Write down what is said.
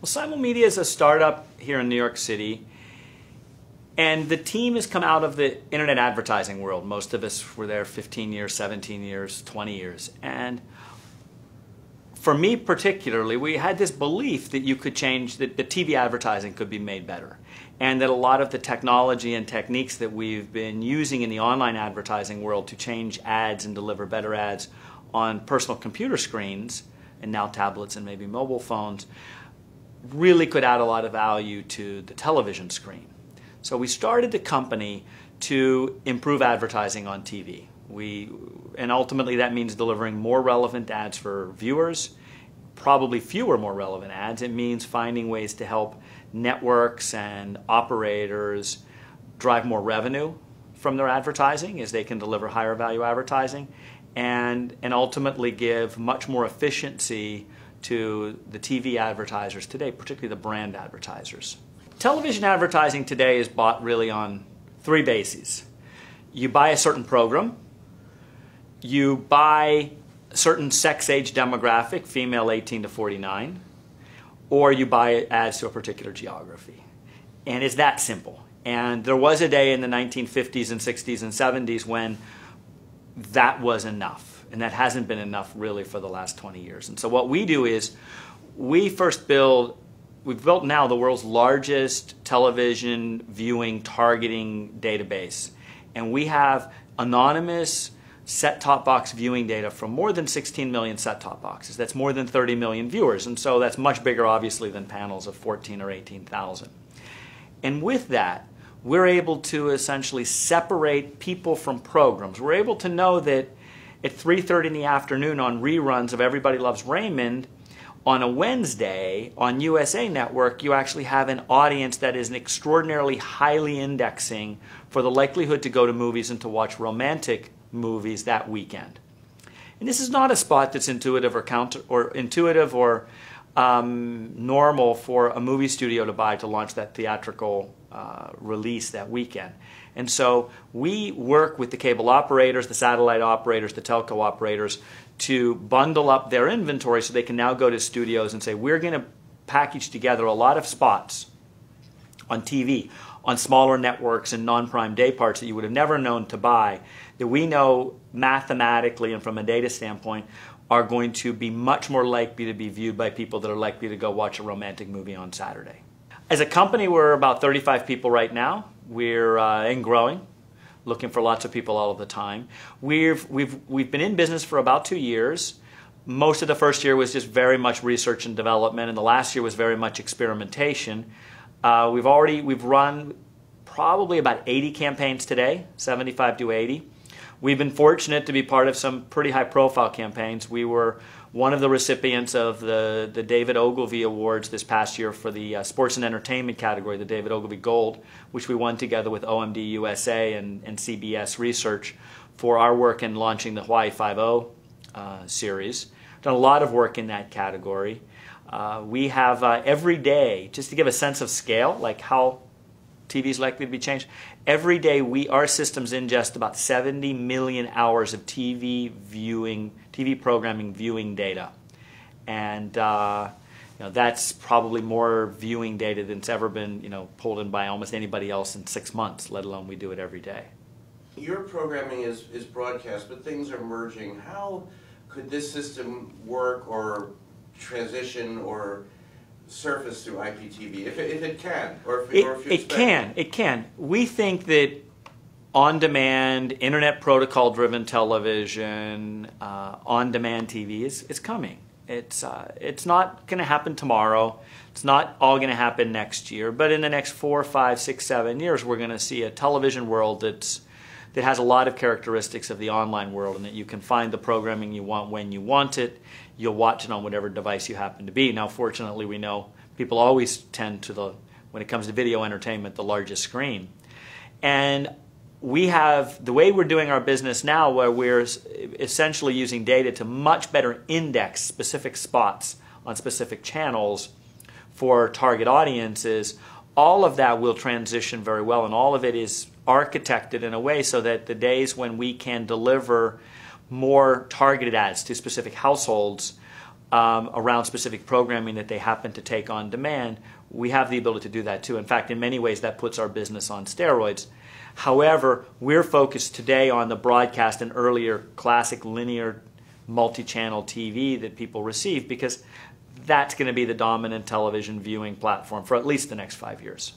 Well, Simulmedia is a startup here in New York City, and the team has come out of the internet advertising world. Most of us were there 15 years, 17 years, 20 years. And for me particularly, we had this belief that you could change, that the TV advertising could be made better. And that a lot of the technology and techniques that we've been using in the online advertising world to change ads and deliver better ads on personal computer screens, and now tablets and maybe mobile phones, really could add a lot of value to the television screen. So we started the company to improve advertising on TV. And ultimately that means delivering more relevant ads for viewers, probably fewer more relevant ads. It means finding ways to help networks and operators drive more revenue from their advertising as they can deliver higher value advertising, and ultimately give much more efficiency to the TV advertisers today, particularly the brand advertisers. Television advertising today is bought really on three bases. You buy a certain program, you buy a certain sex age demographic, female 18 to 49, or you buy ads to a particular geography. And it's that simple. And there was a day in the 1950s and 60s and 70s when that was enough. And that hasn't been enough really for the last 20 years. And so what we do is we've built now the world's largest television viewing targeting database. And we have anonymous set-top box viewing data from more than 16 million set-top boxes. That's more than 30 million viewers. And so that's much bigger, obviously, than panels of 14 or 18,000. And with that, we're able to essentially separate people from programs. We're able to know that at 3:30 in the afternoon on reruns of Everybody Loves Raymond, on a Wednesday on USA Network, you actually have an audience that is extraordinarily highly indexing for the likelihood to go to movies and to watch romantic movies that weekend. And this is not a spot that's intuitive or normal for a movie studio to buy to launch that theatrical release that weekend. And so we work with the cable operators, the satellite operators, the telco operators to bundle up their inventory so they can now go to studios and say, we're going to package together a lot of spots on TV, on smaller networks and non-prime day parts that you would have never known to buy, that we know mathematically and from a data standpoint are going to be much more likely to be viewed by people that are likely to go watch a romantic movie on Saturday. As a company, we're about 35 people right now. We're and growing, looking for lots of people all of the time. We've been in business for about 2 years. Most of the first year was just very much research and development, and the last year was very much experimentation. We've run probably about 80 campaigns today, 75 to 80. We've been fortunate to be part of some pretty high-profile campaigns. We were one of the recipients of the David Ogilvy Awards this past year for the sports and entertainment category, the David Ogilvy Gold, which we won together with OMD USA and CBS Research for our work in launching the Hawaii Five-0 series. Done a lot of work in that category. We have every day, just to give a sense of scale, like how TV is likely to be changed, every day our systems ingest about 70 million hours of TV programming viewing data. And that's probably more viewing data than's ever been pulled in by almost anybody else in 6 months, let alone we do it every day. Your programming is broadcast, but things are merging. How could this system work or transition or surface through IPTV, if it can, or if you expect it can. We think that on-demand, internet protocol-driven television, on-demand TV is coming. It's not going to happen tomorrow. It's not all going to happen next year. But in the next 4, 5, 6, 7 years, we're going to see a television world that has a lot of characteristics of the online world, and that you can find the programming you want when you want it. You'll watch it on whatever device you happen to be. Now, fortunately, we know people always tend to, when it comes to video entertainment, the largest screen. And we have, the way we're doing our business now, where we're essentially using data to much better index specific spots on specific channels for target audiences, all of that will transition very well, and all of it is architected in a way so that the days when we can deliver more targeted ads to specific households around specific programming that they happen to take on demand, we have the ability to do that too. In fact, in many ways, that puts our business on steroids. However, we're focused today on the broadcast and earlier classic linear multi-channel TV that people receive, because that's going to be the dominant television viewing platform for at least the next 5 years.